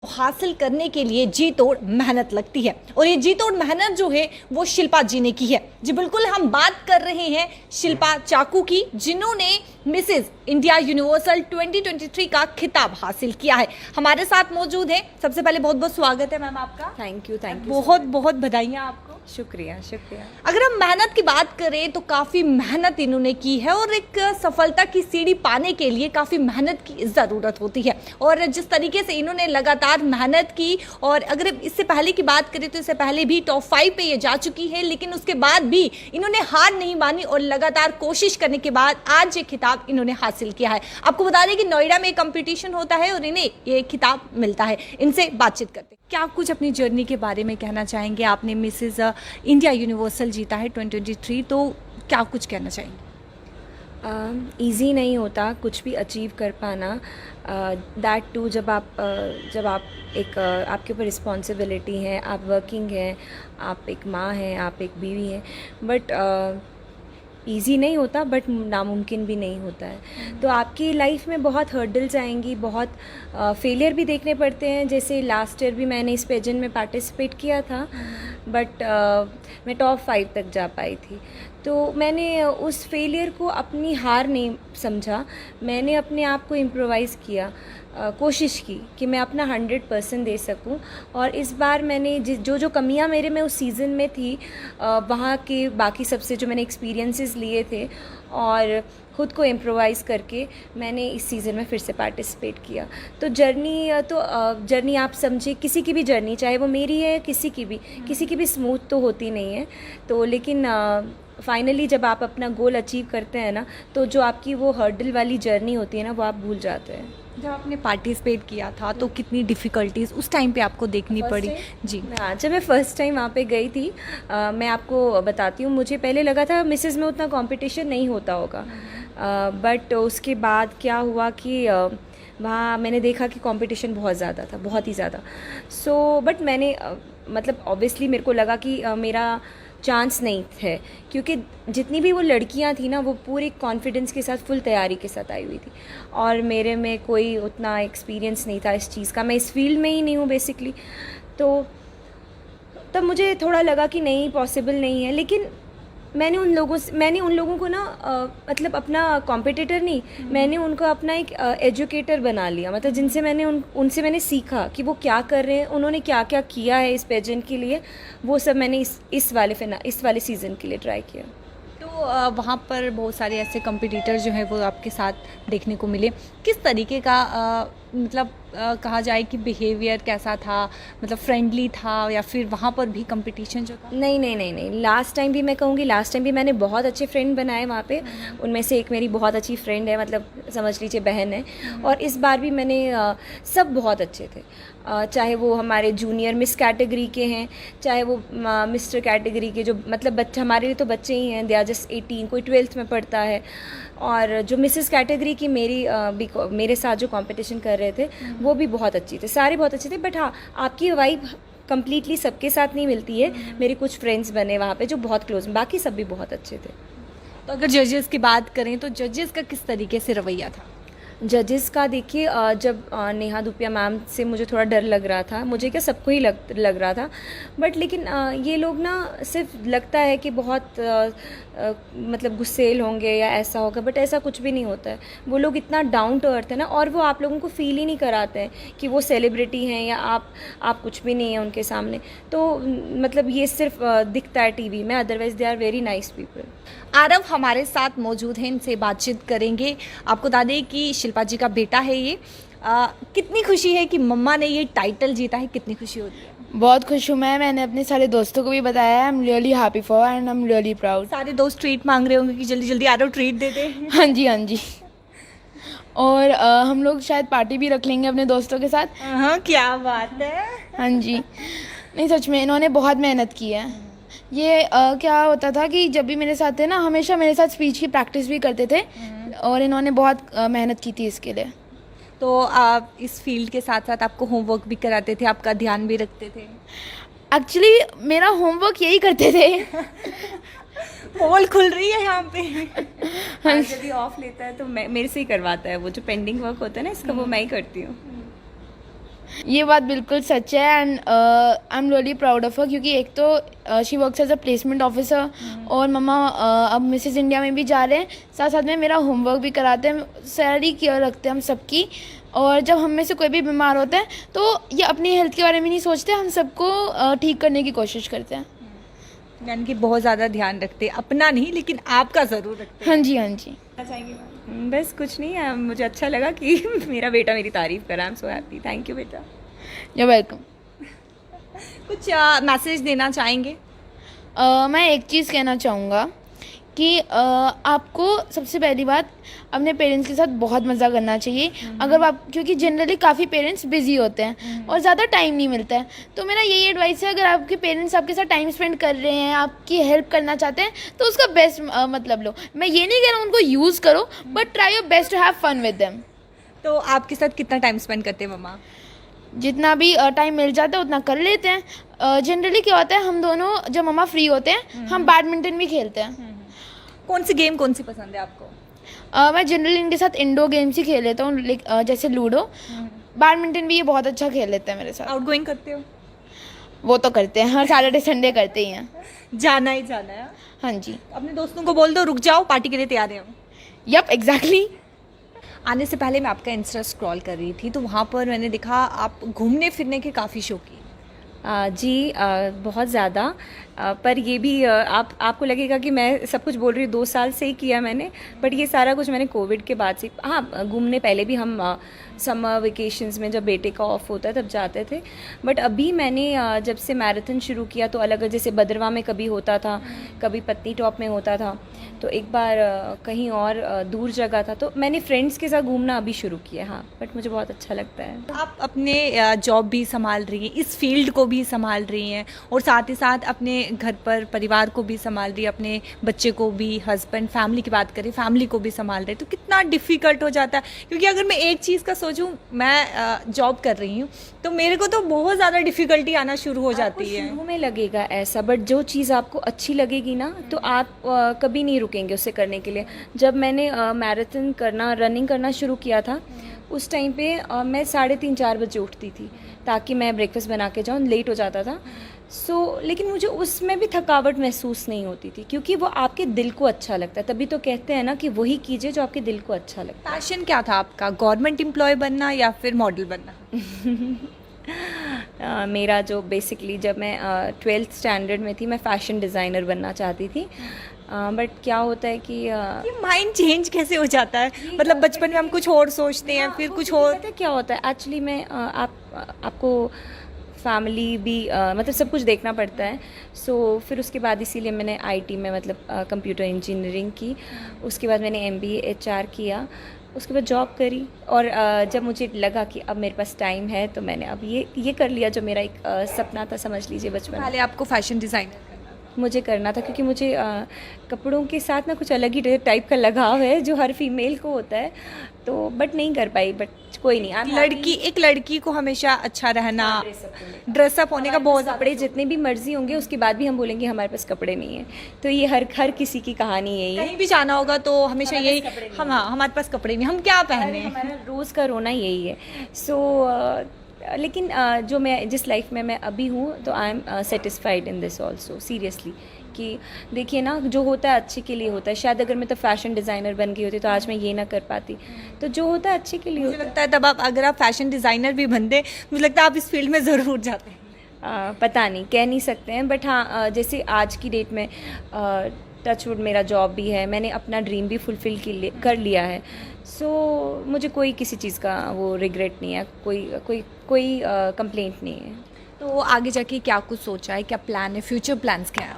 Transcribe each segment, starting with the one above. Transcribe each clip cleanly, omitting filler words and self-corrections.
हासिल करने के लिए जी तोड़ मेहनत लगती है और ये जी तोड़ मेहनत जो है वो शिल्पा जी ने की है। जी बिल्कुल, हम बात कर रहे हैं शिल्पा चाकू की, जिन्होंने मिसेस इंडिया यूनिवर्सल 2023 का खिताब हासिल किया है। हमारे साथ मौजूद है। सबसे पहले बहुत बहुत स्वागत है मैम आपका। थैंक यू बहुत बहुत बधाइयाँ आपको। शुक्रिया शुक्रिया। अगर हम मेहनत की बात करें तो काफ़ी मेहनत इन्होंने की है और एक सफलता की सीढ़ी पाने के लिए काफ़ी मेहनत की ज़रूरत होती है और जिस तरीके से इन्होंने लगातार मेहनत की, और अगर इससे पहले की बात करें तो इससे पहले भी टॉप 5 पे ये जा चुकी है, लेकिन उसके बाद भी इन्होंने हार नहीं मानी और लगातार कोशिश करने के बाद आज ये खिताब इन्होंने हासिल किया है। आपको बता दें कि नोएडा में कंपटीशन होता है और इन्हें ये खिताब मिलता है। इनसे बातचीत करते हैं। क्या आप कुछ अपनी जर्नी के बारे में कहना चाहेंगे? आपने मिसेस इंडिया यूनिवर्सल जीता है 2023, तो क्या कुछ कहना चाहेंगे? ईज़ी नहीं होता कुछ भी अचीव कर पाना, दैट टू जब आप एक आपके ऊपर रिस्पॉन्सिबिलिटी है, आप वर्किंग हैं, आप एक माँ हैं, आप एक बीवी हैं, बट ईज़ी नहीं होता, बट नामुमकिन भी नहीं होता है। तो आपकी लाइफ में बहुत हर्डल्स आएंगी, बहुत फेलियर भी देखने पड़ते हैं। जैसे लास्ट ईयर भी मैंने इस पेजेंट में पार्टिसिपेट किया था, बट मैं टॉप 5 तक जा पाई थी। तो मैंने उस फेलियर को अपनी हार नहीं समझा, मैंने अपने आप को इम्प्रोवाइज़ किया, कोशिश की कि मैं अपना 100% दे सकूं। और इस बार मैंने जो कमियां मेरे में उस सीज़न में थी, वहाँ के बाकी सबसे जो मैंने एक्सपीरियंसेस लिए थे और ख़ुद को इम्प्रोवाइज़ करके मैंने इस सीज़न में फिर से पार्टिसिपेट किया। तो जर्नी आप समझिए, किसी की भी जर्नी, चाहे वो मेरी है, किसी की भी स्मूथ तो होती नहीं है। तो लेकिन फाइनली जब आप अपना गोल अचीव करते हैं ना, तो जो आपकी वो हर्डल वाली जर्नी होती है ना, वो आप भूल जाते हैं। जब आपने पार्टिसिपेट किया था तो कितनी डिफ़िकल्टीज उस टाइम पे आपको देखनी पड़ी? जी हाँ, जब मैं फ़र्स्ट टाइम वहाँ पे गई थी, मैं आपको बताती हूँ, मुझे पहले लगा था मिसेस में उतना कंपटीशन नहीं होता होगा, बट उसके बाद क्या हुआ कि वहाँ मैंने देखा कि कंपटीशन बहुत ज़्यादा था, बहुत ही ज़्यादा। बट मैंने मतलब ऑब्वियसली मेरे को लगा कि मेरा चांस नहीं थे, क्योंकि जितनी भी वो लड़कियां थी ना, वो पूरे कॉन्फिडेंस के साथ, फुल तैयारी के साथ आई हुई थी, और मेरे में कोई उतना एक्सपीरियंस नहीं था इस चीज़ का। मैं इस फील्ड में ही नहीं हूँ बेसिकली। तो तब मुझे थोड़ा लगा कि नहीं, पॉसिबल नहीं है। लेकिन मैंने उन लोगों को ना मतलब अपना कॉम्पिटिटर नहीं, मैंने उनको अपना एक एजुकेटर बना लिया। मतलब जिनसे उनसे मैंने सीखा कि वो क्या कर रहे हैं, उन्होंने क्या क्या किया है इस पेजेंट के लिए, वो सब मैंने इस वाले सीज़न के लिए ट्राई किया। तो वहाँ पर बहुत सारे ऐसे कंपटीटर जो हैं वो आपके साथ देखने को मिले। किस तरीके का मतलब कहा जाए कि बिहेवियर कैसा था? मतलब फ्रेंडली था या फिर वहाँ पर भी कंपटीशन जो था? नहीं, लास्ट टाइम भी मैं कहूँगी, लास्ट टाइम भी मैंने बहुत अच्छे फ्रेंड बनाए वहाँ पे। उनमें से एक मेरी बहुत अच्छी फ्रेंड है, मतलब समझ लीजिए बहन है। और इस बार भी मैंने सब बहुत अच्छे थे, चाहे वो हमारे जूनियर मिस कैटेगरी के हैं, चाहे वो मिस्टर कैटेगरी के, जो मतलब बच्चे हमारे लिए तो बच्चे ही हैं, दे आर जस्ट 18, कोई 12th में पढ़ता है। और जो मिसेस कैटेगरी की मेरे साथ जो कंपटीशन कर रहे थे, वो भी बहुत अच्छी थे, सारे बहुत अच्छे थे। बट हाँ, आपकी वाइब कंप्लीटली सबके साथ नहीं मिलती है। मेरे कुछ फ्रेंड्स बने वहाँ पे जो बहुत क्लोज, बाकी सब भी बहुत अच्छे थे। तो अगर जजेस की बात करें तो जजेस का किस तरीके से रवैया था? जजेस का देखिए, जब नेहा धूपिया मैम से मुझे थोड़ा डर लग रहा था, मुझे क्या सबको ही लग रहा था, बट लेकिन ये लोग ना, सिर्फ लगता है कि बहुत मतलब गुस्सेल होंगे या ऐसा होगा, बट ऐसा कुछ भी नहीं होता है। वो लोग इतना डाउन टू अर्थ है ना, और वो आप लोगों को फील ही नहीं कराते हैं कि वो सेलिब्रिटी हैं या आप कुछ भी नहीं है उनके सामने। तो मतलब ये सिर्फ दिखता है टीवी में, otherwise they are very nice people. Aarav हमारे साथ मौजूद हैं, इनसे बातचीत करेंगे। आपको बता दें कि शिल्पा जी का बेटा है ये। कितनी खुशी है कि मम्मा ने ये टाइटल जीता है, कितनी खुशी होती है? बहुत खुश हूँ मैंने अपने सारे दोस्तों को भी बताया है। आई am really happy for and I am really proud. सारे दोस्त ट्रीट मांग रहे होंगे कि जल्दी जल्दी आरव ट्रीट दे दे। हाँ जी। और हम लोग शायद पार्टी भी रख लेंगे अपने दोस्तों के साथ। हाँ, क्या बात है। हाँ जी, नहीं सच में इन्होंने बहुत मेहनत की है। ये क्या होता था कि जब भी मेरे साथ थे ना, हमेशा मेरे साथ स्पीच की प्रैक्टिस भी करते थे, और इन्होंने बहुत मेहनत की थी इसके लिए। तो आप इस फील्ड के साथ साथ आपको होमवर्क भी कराते थे, आपका ध्यान भी रखते थे? एक्चुअली मेरा होमवर्क यही करते थे। पोल खुल रही है यहाँ पे। हाँ, जब भी ऑफ लेता है तो मेरे से ही करवाता है, वो जो पेंडिंग वर्क होता है ना इसका, वो मैं ही करती हूँ। ये बात बिल्कुल सच है and I am really proud of her, क्योंकि एक तो she works as a placement officer और मम्मा अब मिसेस इंडिया में भी जा रहे हैं, साथ साथ में मेरा होमवर्क भी कराते हैं, सारी केयर रखते हैं हम सबकी। और जब हम में से कोई भी बीमार होता है तो ये अपनी हेल्थ के बारे में नहीं सोचते, हम सबको ठीक करने की कोशिश करते हैं। यानी कि बहुत ज़्यादा ध्यान रखते हैं, अपना नहीं लेकिन आपका ज़रूर रखते हैं। हाँ जी, हाँ जी। बस कुछ नहीं है, मुझे अच्छा लगा कि मेरा बेटा मेरी तारीफ़ करा। I am so happy. Thank you बेटा। You welcome. कुछ मैसेज देना चाहेंगे? मैं एक चीज़ कहना चाहूँगा कि आपको सबसे पहली बात अपने पेरेंट्स के साथ बहुत मज़ा करना चाहिए। अगर आप, क्योंकि जनरली काफ़ी पेरेंट्स बिजी होते हैं और ज़्यादा टाइम नहीं मिलता है, तो मेरा यही एडवाइस है, अगर आपके पेरेंट्स आपके साथ टाइम स्पेंड कर रहे हैं, आपकी हेल्प करना चाहते हैं, तो उसका बेस्ट मतलब लो। मैं ये नहीं कह रहा हूँ उनको यूज़ करो, but try your best to have fun with them. तो आपके साथ कितना टाइम स्पेंड करते हैं मम्मा? जितना भी टाइम मिल जाता है उतना कर लेते हैं। जनरली क्या होता है, हम दोनों जब मम्मा फ्री होते हैं हम बैडमिंटन भी खेलते हैं। कौन सी गेम कौन सी पसंद है आपको? मैं जनरली इनके साथ इंडोर गेम्स ही खेल लेता हूँ, जैसे लूडो। बैडमिंटन भी ये बहुत अच्छा खेल लेते हैं मेरे साथ। आउटगोइंग करते हो? वो तो करते हैं, हर सैटरडे संडे करते ही हैं। जाना ही जाना है। हाँ जी। अपने दोस्तों को बोल दो रुक जाओ, पार्टी के लिए तैयार है हम। Yup, exactly. आने से पहले मैं आपका इंस्टा स्क्रॉल कर रही थी तो वहाँ पर मैंने देखा आप घूमने फिरने के काफ़ी शौकीन। जी, बहुत ज़्यादा। पर ये भी आपको लगेगा कि मैं सब कुछ बोल रही हूँ, 2 साल से ही किया मैंने, बट ये सारा कुछ मैंने कोविड के बाद से। हाँ, घूमने पहले भी हम समर वेकेशंस में जब बेटे का ऑफ होता है तब जाते थे, बट अभी मैंने जब से मैराथन शुरू किया तो अलग, जैसे भद्रवा में कभी होता था, कभी पत्नी टॉप में होता था, तो एक बार कहीं और दूर जगह था, तो मैंने फ्रेंड्स के साथ घूमना अभी शुरू किया। हाँ, बट मुझे बहुत अच्छा लगता है। आप अपने जॉब भी संभाल रही हैं, इस फील्ड को भी संभाल रही हैं और साथ ही साथ अपने घर पर परिवार को भी संभाल रही है, अपने बच्चे को भी, हस्बैंड, फैमिली की बात करें, फैमिली को भी संभाल रहे, तो कितना डिफ़िकल्ट हो जाता है। क्योंकि अगर मैं एक चीज़ का सोचूं, मैं जॉब कर रही हूँ तो मेरे को तो बहुत ज़्यादा डिफ़िकल्टी आना शुरू हो जाती है। शुरू में लगेगा ऐसा, बट जो चीज़ आपको अच्छी लगेगी ना तो आप कभी नहीं रुकेंगे उसे करने के लिए। जब मैंने मैराथन करना, रनिंग करना शुरू किया था, उस टाइम पे मैं 3:30-4 बजे उठती थी ताकि मैं ब्रेकफास्ट बना के जाऊँ, लेट हो जाता था। लेकिन मुझे उसमें भी थकावट महसूस नहीं होती थी, क्योंकि वो आपके दिल को अच्छा लगता है। तभी तो कहते हैं ना कि वही कीजिए जो आपके दिल को अच्छा लगता है। पैशन क्या था आपका, गवर्नमेंट एम्प्लॉय बनना या फिर मॉडल बनना? मेरा जो बेसिकली, जब मैं 12th स्टैंडर्ड में थी, मैं फ़ैशन डिज़ाइनर बनना चाहती थी, बट क्या होता है कि ये माइंड चेंज कैसे हो जाता है? मतलब बचपन में हम कुछ और सोचते हैं, फिर कुछ और। पता है क्या होता है एक्चुअली में, आपको फैमिली भी मतलब सब कुछ देखना पड़ता है। फिर उसके बाद इसीलिए मैंने आईटी में, मतलब कंप्यूटर इंजीनियरिंग की। उसके बाद मैंने MBA HR किया, उसके बाद जॉब करी, और जब मुझे लगा कि अब मेरे पास टाइम है तो मैंने अब ये कर लिया जो मेरा एक सपना था, समझ लीजिए बचपन। पहले आपको फैशन डिज़ाइनर मुझे करना था, क्योंकि मुझे कपड़ों के साथ ना कुछ अलग ही टाइप का लगाव है जो हर फीमेल को होता है, तो बट नहीं कर पाई। बट कोई नहीं, एक लड़की को हमेशा अच्छा रहना, ड्रेसअप होने का बहुत कपड़े जितने भी मर्जी होंगे उसके बाद भी हम बोलेंगे हमारे पास कपड़े नहीं है। तो ये हर किसी की कहानी यही है। कहीं भी जाना होगा तो हमेशा यही, हमारे पास कपड़े नहीं, हम क्या पहने, हमारा रोज़ का रोना यही है। लेकिन जो मैं जिस लाइफ में मैं अभी हूँ, तो I am satisfied in this also, seriously. कि देखिए ना, जो होता है अच्छे के लिए होता है। शायद अगर मैं तो फैशन डिज़ाइनर बन गई होती तो आज मैं ये ना कर पाती। तो जो होता है अच्छे के लिए मुझे लगता है तब अगर आप फैशन डिज़ाइनर भी बनते, मुझे लगता है आप इस फील्ड में ज़रूर जाते हैं। पता नहीं, कह नहीं सकते हैं, बट हाँ, जैसे आज की डेट में टचवुड मेरा जॉब भी है, मैंने अपना ड्रीम भी फुलफ़िल कर लिया है। मुझे कोई किसी चीज़ का वो रिग्रेट नहीं है, कोई कंप्लेंट नहीं है। तो आगे जाके क्या कुछ सोचा है, क्या प्लान है, फ्यूचर प्लान्स क्या है?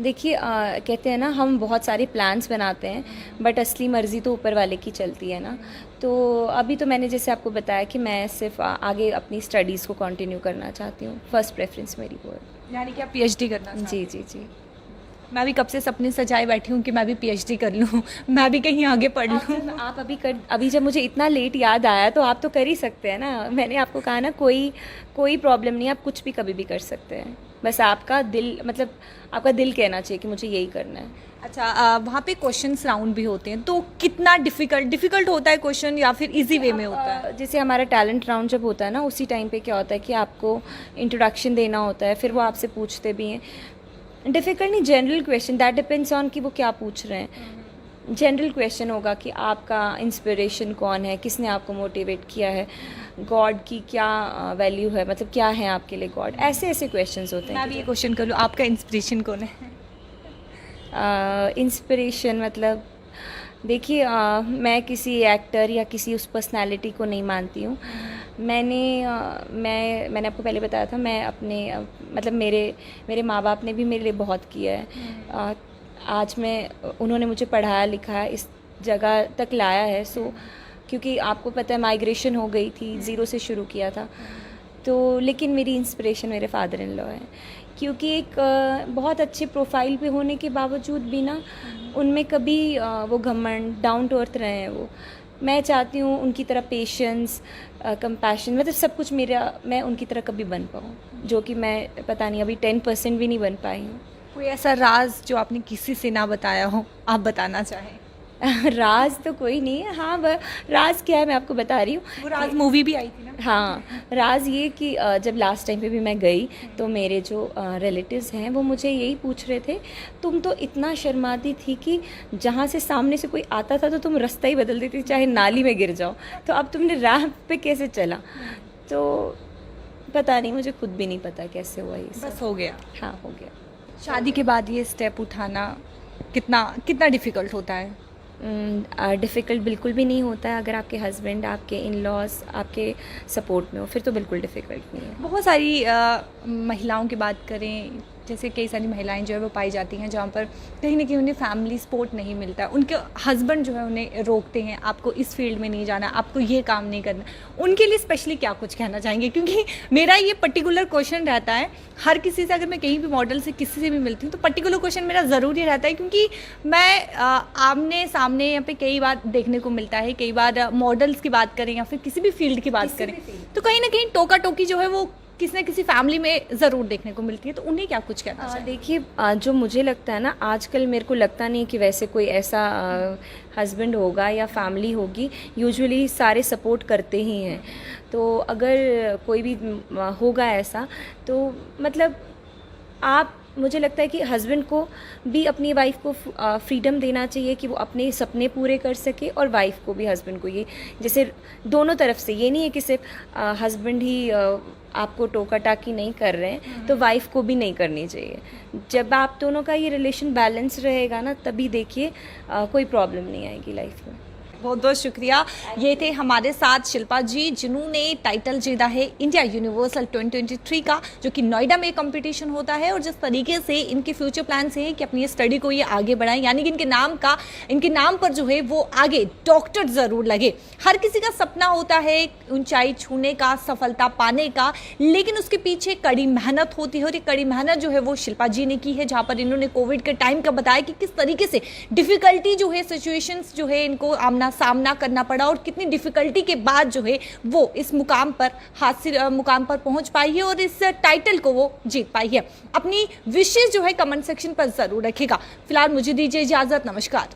देखिए, कहते हैं ना, हम बहुत सारे प्लान्स बनाते हैं, बट असली मर्ज़ी तो ऊपर वाले की चलती है ना। तो अभी तो मैंने जैसे आपको बताया कि मैं सिर्फ आगे अपनी स्टडीज़ को कंटिन्यू करना चाहती हूँ। फर्स्ट प्रेफरेंस मेरी वो है। यानी कि आप PhD करना चाहते हैं? जी। मैं भी कब से सपने सजाए बैठी हूँ कि मैं भी पीएचडी कर लूँ, मैं भी कहीं आगे पढ़ लूँ। आप अभी जब मुझे इतना लेट याद आया तो आप तो कर ही सकते हैं ना। मैंने आपको कहा ना, कोई प्रॉब्लम नहीं, आप कुछ भी कभी भी कर सकते हैं। बस आपका दिल, मतलब आपका दिल कहना चाहिए कि मुझे यही करना है। अच्छा, वहाँ पे क्वेश्चंस राउंड भी होते हैं, तो कितना डिफ़िकल्ट होता है क्वेश्चन या फिर इजी वे में होता है? जैसे हमारा टैलेंट राउंड जब होता है ना, उसी टाइम पे क्या होता है कि आपको इंट्रोडक्शन देना होता है, फिर वो आपसे पूछते भी हैं। डिफ़िकल्ट नहीं, general question, that depends on कि वो क्या पूछ रहे हैं। जनरल क्वेश्चन होगा कि आपका इंस्पिरेशन कौन है, किसने आपको मोटिवेट किया है, गॉड की क्या वैल्यू है, मतलब क्या है आपके लिए गॉड, ऐसे ऐसे क्वेश्चंस होते हैं। मैं भी ये क्वेश्चन कर लूँ, आपका इंस्पिरेशन कौन है? इंस्पिरेशन मतलब देखिए, मैं किसी एक्टर या किसी उस पर्सनालिटी को नहीं मानती हूँ। मैंने आपको पहले बताया था, मैं अपने मतलब मेरे माँ बाप ने भी मेरे लिए बहुत किया है। आज उन्होंने मुझे पढ़ाया लिखाया, इस जगह तक लाया है। सो क्योंकि आपको पता है माइग्रेशन हो गई थी, ज़ीरो से शुरू किया था तो। लेकिन मेरी इंस्पिरेशन मेरे फादर इन लॉ है, क्योंकि एक बहुत अच्छे प्रोफाइल पे होने के बावजूद भी ना उनमें कभी वो घमंड, डाउन टू अर्थ रहे हैं वो। मैं चाहती हूँ उनकी तरह पेशेंस, कंपैशन, मतलब सब कुछ मैं उनकी तरह कभी बन पाऊँ, जो कि मैं पता नहीं अभी 10% भी नहीं बन पाई हूँ। कोई ऐसा राज जो आपने किसी से ना बताया हो, आप बताना चाहें? राज तो कोई नहीं है। हाँ, वह राज क्या है मैं आपको बता रही हूँ। वो राज मूवी भी आई थी ना? हाँ, राज ये कि जब लास्ट टाइम पे भी मैं गई तो मेरे जो रिलेटिव्स हैं वो मुझे यही पूछ रहे थे, तुम तो इतना शर्माती थी कि जहाँ से सामने से कोई आता था तो तुम रास्ता ही बदल देती, चाहे नाली में गिर जाओ, तो अब तुमने राह पे कैसे चला? तो पता नहीं, मुझे खुद भी नहीं पता कैसे हुआ ये सब। बस हो गया। हाँ, हो गया। शादी के बाद ये स्टेप उठाना कितना डिफ़िकल्ट होता है? डिफ़िकल्ट बिल्कुल भी नहीं होता है। अगर आपके हस्बैंड, आपके इन लॉज आपके सपोर्ट में हो, फिर तो बिल्कुल डिफ़िकल्ट नहीं है। बहुत सारी महिलाओं की बात करें, जैसे कई सारी महिलाएं जो है वो पाई जाती हैं जहाँ पर कहीं ना कहीं उन्हें फैमिली सपोर्ट नहीं मिलता है, उनके हस्बैंड जो है उन्हें रोकते हैं, आपको इस फील्ड में नहीं जाना, आपको ये काम नहीं करना। उनके लिए स्पेशली क्या कुछ कहना चाहेंगे? क्योंकि मेरा ये पर्टिकुलर क्वेश्चन रहता है हर किसी से, अगर मैं कहीं भी मॉडल से किसी से भी मिलती हूँ तो पर्टिकुलर क्वेश्चन मेरा ज़रूर ही रहता है, क्योंकि मैं आमने सामने यहाँ पे कई बार देखने को मिलता है, कई बार मॉडल्स की बात करें या फिर किसी भी फील्ड की बात करें तो कहीं ना कहीं टोका टोकी जो है वो किसी न किसी फैमिली में ज़रूर देखने को मिलती है। तो उन्हें क्या कुछ कहना चाहिए? देखिए, जो मुझे लगता है ना, आजकल मेरे को लगता नहीं कि वैसे कोई ऐसा हस्बैंड होगा या फैमिली होगी, यूजुअली सारे सपोर्ट करते ही हैं। तो अगर कोई भी होगा ऐसा तो मतलब मुझे लगता है कि हस्बैंड को भी अपनी वाइफ को फ्रीडम देना चाहिए कि वो अपने सपने पूरे कर सके, और वाइफ को भी हस्बैंड को, ये जैसे दोनों तरफ से, ये नहीं है कि सिर्फ हस्बैंड ही आपको टोका टाकी नहीं कर रहे हैं तो वाइफ को भी नहीं करनी चाहिए। जब आप दोनों का ये रिलेशन बैलेंस रहेगा ना, तभी देखिए कोई प्रॉब्लम नहीं आएगी लाइफ में। बहुत बहुत शुक्रिया। ये थे हमारे साथ शिल्पा जी, जिन्होंने टाइटल जीता है इंडिया यूनिवर्सल 2023 का, जो कि नोएडा में कंपटीशन होता है, और जिस तरीके से इनके फ्यूचर प्लान से है कि अपनी स्टडी को ये आगे बढ़ाएं, यानी कि इनके नाम पर जो है वो आगे डॉक्टर ज़रूर लगे। हर किसी का सपना होता है ऊंचाई छूने का, सफलता पाने का, लेकिन उसके पीछे कड़ी मेहनत होती है, और ये कड़ी मेहनत जो है वो शिल्पा जी ने की है, जहाँ पर इन्होंने कोविड के टाइम का बताया कि किस तरीके से डिफ़िकल्टी जो है, सिचुएशंस जो है इनको सामना करना पड़ा, और कितनी डिफिकल्टी के बाद जो है वो इस मुकाम पर पहुंच पाई है और इस टाइटल को वो जीत पाई है। अपनी विशेष जो है कमेंट सेक्शन पर जरूर रखिएगा। फिलहाल मुझे दीजिए इजाजत, नमस्कार।